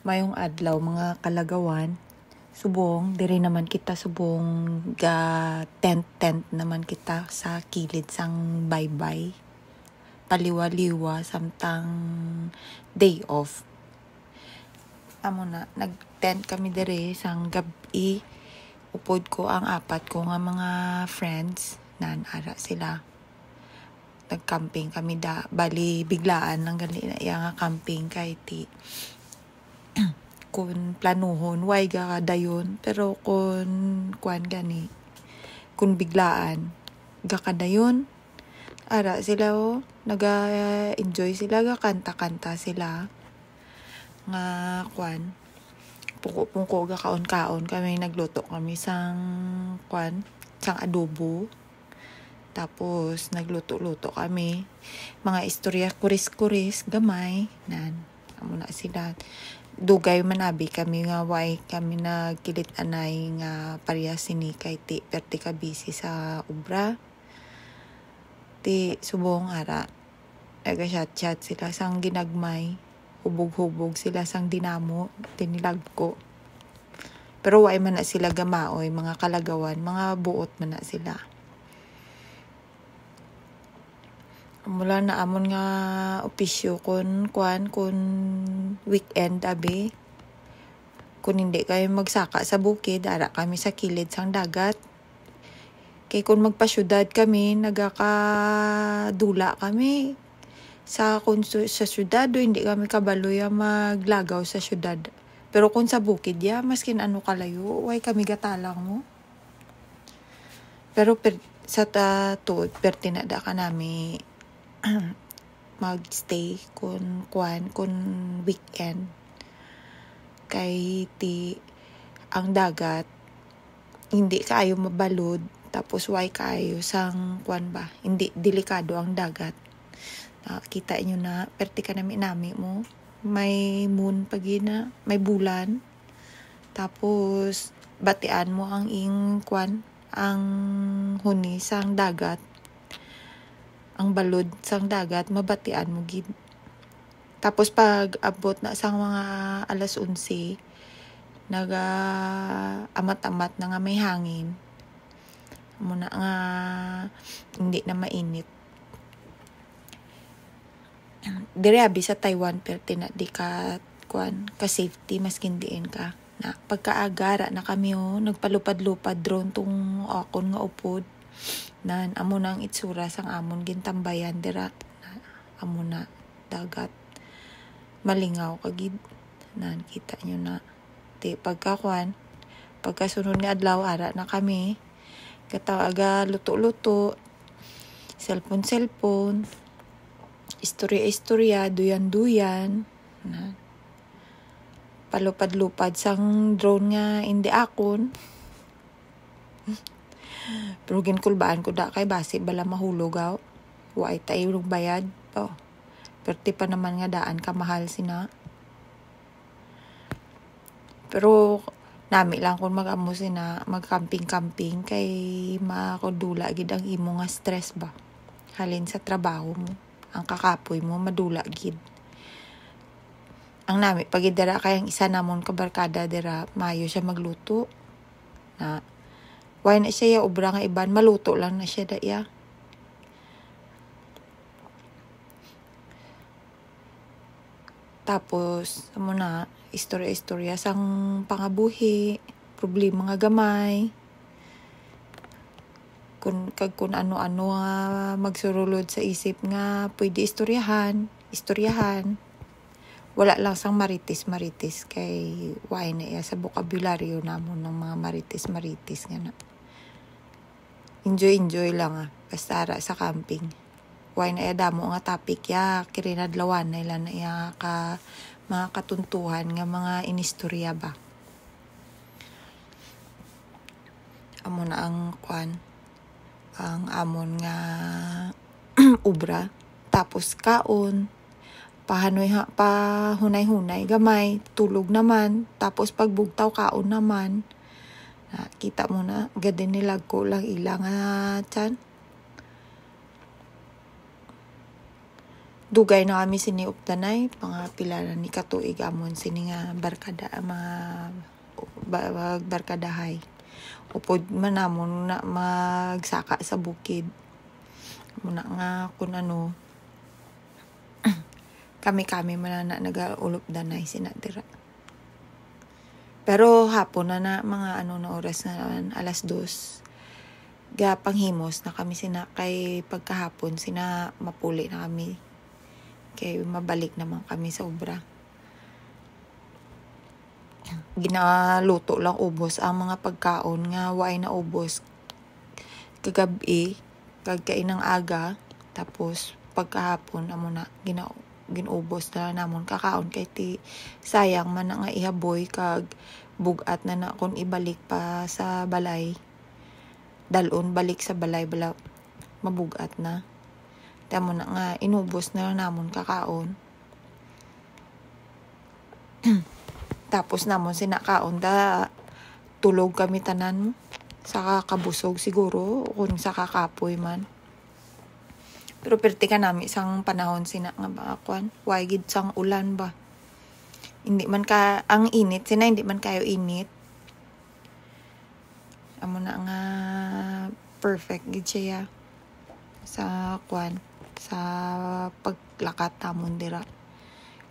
Mayong adlaw mga kalagawan, subong diri naman kita subong ga tent naman kita sa kilid sang baybay. Paliwa-liwa samtang day off. Amo na nag-tent kami diri sang gabi. Upod ko ang apat ko nga mga friends nan ara sila. Nag-camping kami bali biglaan lang gali na nga camping kay ti kun planuhon way ga kadayon pero kun kuan gani kun biglaan ga kadayon ara sila naga-enjoy sila ga kanta-kanta sila nga kuan pungko ga kaon-kaon kami nagluto kami sang kuan sang adobo. Tapos nagluto-luto kami mga istorya kuris-kuris gamay nan amo na sila. Dugay manabi kami nga way kami nagkilit anay nga parehas sini kay ti perti ka busy sa obra. Ti subong ara naga-chat sila sang ginagmay. Hubog-hubog sila sang dinamo tinilag ko. Pero way man na sila gamaoy mga kalagawan, mga buot man na sila. Mula na amon nga opisyo kun weekend abi. Kung hindi kayo magsaka sa bukid, ara kami sa kilid sang dagat. Kay kung magpasyudad kami, nagakadula kami. Sa syudad, hindi kami kabaloy maglagaw sa syudad. Pero kung sa bukid, maskin ano kalayo, way kami gatalang mo. Pero sa tuod, pertinada ka nami magstay kun weekend kay ti ang dagat hindi kaayo mabalod tapos way kaayo sang hindi delikado ang dagat. Kita nyo na perti ka nami mo may moon pagina may bulan tapos batian mo ang ang huni sang dagat. Ang balod sang dagat, mabatian mo gid. Tapos pag abot na sang mga alas 11, amat-amat na nga may hangin. Muna nga hindi na mainit. Dire abi sa Taiwan perti na di ka safety maskin diin ka. Na pagkaagara na kami nagpalupad-lupad drone tung akon nga upod. Nan amo na ang itsura sang amon gintambayan dira amo na dagat malingaw kagid nan kita nyo na ti pagkasunod ni adlaw ara na kami katawaga luto-luto cellphone istorya duyan na palupad-lupad sang drone nga hindi akon. Pero ginkulbaan ko da kay basi bala mahulog aw. Way tayo bayad. Perti pa naman nga daan ka mahal sina. Pero nami lang kung mag-amo sina mag-camping kay makudula gid ang imo nga stress ba. Halin sa trabaho mo. Ang kakapoy mo madula gid. Ang nami pagidara kay ang isa namon kabarkada dira mayo siya magluto. Na why na siya obra nga iban maluto lang na siya daya. Tapos amo na istorya sang pangabuhi, problema nga gamay. Kung ano-ano nga magsurulod sa isip nga pwede istoryahan. Wala lang sang maritis kay why na iya sa bokabularyo namon ng mga maritis nga na. Enjoy lang basta ara sa camping. Why na damo nga topic kirinadlawan na ilan na mga katuntuhan nga mga inistorya ba. Amo na ang amon nga obra tapos kaon pahunay-hunay gamay tulog naman tapos pagbugtaw kaon naman. Kita mo na gadin nilag ko lang ilang tiyan. dugay na kami sini updanay, mga pila na ni katuig amon sini nga barkada, mga barkadahay. Upod man namon na magsaka sa bukid. Muna nga kung ano, kami man na nag-ulop danay sinatira. Pero hapon na mga na oras na alas 2. Panghimos na kami sina kay pagkahapon sina mapuli na kami. Kay mabalik naman kami sa obra. Ginaluto lang ubos ang mga pagkaon nga waay na ubos kagabi kag kainang aga, tapos pagkahapon amo na ginubos na namon kakaon kay ti sayang man nga ihaboy kag bugat na kun ibalik pa sa balay, dalon balik sa balay bala mabugat na. Tamo na nga inubos na namon kakaon. Tapos namon sinakaon da tulog kami tanan sa kabusog siguro kung sa kakapoy man. Pero perti ka nami isang panahon sina nga ba kwan, way gid sang ulan ba. Hindi man ka ang init sina, hindi man kayo init. Amo na nga perfect gid siya sa kwan, sa paglakat tamon dira.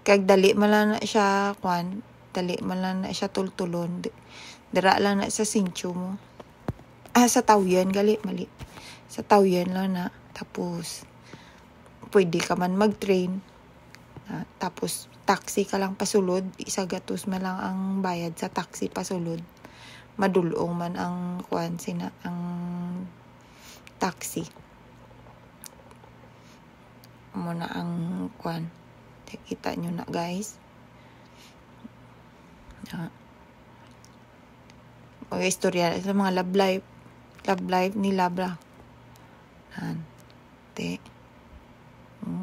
Kag dali man lang na siya kwan, dali man lang na siya tultulon. Dira lang na sa sincho mo. Sa Tawian gali mali. Sa Tawian lang na. Tapos pwede ka man mag-train. Tapos taxi ka lang pasulod, isa gatos man lang ang bayad sa taxi pasulod. Madulong man ang kwan sina ang taxi. Amo na ang kwan. Kita nyo na guys. Mga istorya sa mga love life ni Labra.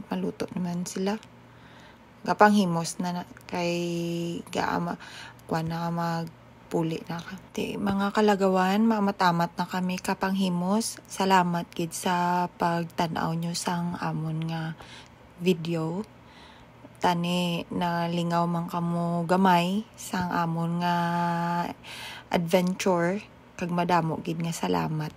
Paluto naman sila. Gapanghimos na kay gaama kuan na magpuli na ka. Mga kalagawan, mamatamat na kami kapanghimos. Salamat gid sa pagtan-aw nyo sang amon nga video. Tani na lingaw man kamo gamay sang amon nga adventure, kag madamo gid nga salamat.